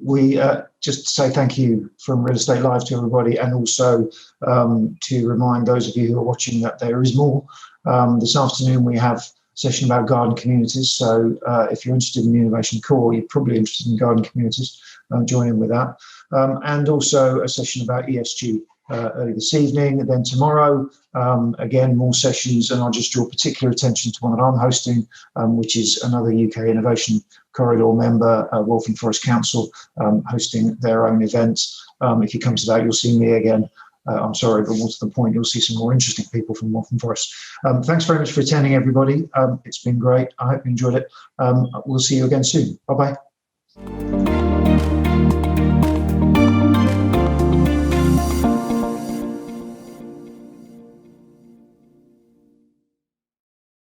We just say thank you from Real Estate Live to everybody, and also to remind those of you who are watching that there is more. This afternoon we have a session about garden communities, so if you're interested in the Innovation Core, you're probably interested in garden communities, join in with that. And also a session about ESG early this evening. And then tomorrow, again, more sessions, and I'll just draw particular attention to one that I'm hosting, which is another UK Innovation Corridor member, Waltham Forest Council, hosting their own event. If you come to that, you'll see me again. I'm sorry, but more to the point, you'll see some more interesting people from Waltham Forest. Thanks very much for attending, everybody. It's been great. I hope you enjoyed it. We'll see you again soon. Bye-bye.